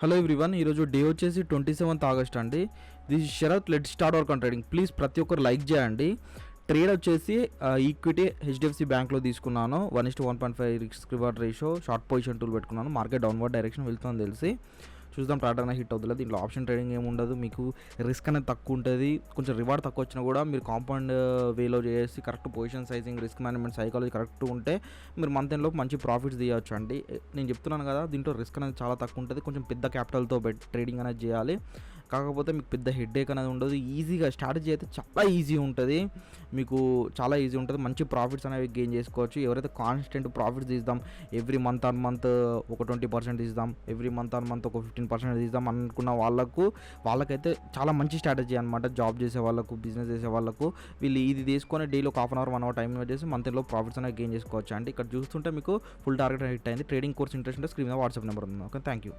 Hello everyone, ఈరోజు day వచ్చేసి 27th August అండి. This is Sharath. Let start our trading. Please ప్రతి ఒక్కరు లైక్ చేయండి. ట్రేడ్ వచ్చేసి ఈక్విటీ హెచ్డిఎఫ్సి బ్యాంక్లో తీసుకున్నాను. 1:1.5 risk reward ratio, short position tool పెట్టుకున్నాను. మార్కెట్ డౌన్వర్డ్ డైరెక్షన్ వెళ్తుందని తెలిసి చూద్దాం ప్యాటర్న్ హిట్ అవుతుంది. దీంట్లో ఆప్షన్ ట్రేడింగ్ ఏమి ఉండదు. మీకు రిస్క్ అనేది తక్కువ ఉంటుంది. కొంచెం రివార్డ్ తక్కువ వచ్చినా కూడా మీరు కాంపౌండ్ వేలో చేసి correct position sizing, risk management, psychology correct ఉంటే మీరు మంత్ ఎండ్లో మంచి ప్రాఫిట్స్ తీయవచ్చు అండి. నేను చెప్తున్నాను కదా, దీంట్లో రిస్క్ అనేది చాలా తక్కువ ఉంటుంది. కొంచెం పెద్ద క్యాపిటల్తో ట్రేడింగ్ అనేది చేయాలి. కాకపోతే మీకు పెద్ద హెడ్ఏక్ అనేది ఉండదు. ఈజీగా స్ట్రాటజీ అయితే చాలా ఈజీ ఉంటుంది. మీకు చాలా ఈజీ ఉంటుంది. మంచి ప్రాఫిట్స్ అనేవి గెయిన్ చేసుకోవచ్చు. ఎవరైతే కాన్స్టెంట్ ప్రాఫిట్స్ తీద్దాం, ఎవ్రీ మంత్ ఆన్ మంత్ ఒక 20% తీద్దాం, ఎవ్రీ మంత్ ఆన్ మంత్ ఒక 15% తీద్దాం అనుకున్న వాళ్ళకైతే చాలా మంచి స్ట్రాటజీ అనమాట. జాబ్ చేసే వాళ్ళకు, బిజినెస్ చేసే వాళ్ళకు వీళ్ళు ఇది తీసుకొని డైలీ ఒక 1/2 అవర్ 1 అవర్ టైం చేసి మంత్లో ప్రాఫిట్స్ అనేవి గెయిన్ చేసుకోవచ్చు అండి. ఇక్కడ చూస్తుంటే మీకు ఫుల్ టార్గెట్ హిట్ అయింది. ట్రేడింగ్ కోర్స్ ఇంట్రెస్ట్ ఉంటే స్క్రీన్ మీద వాట్సాప్ నెంబర్ ఉంది. Okay, thank you.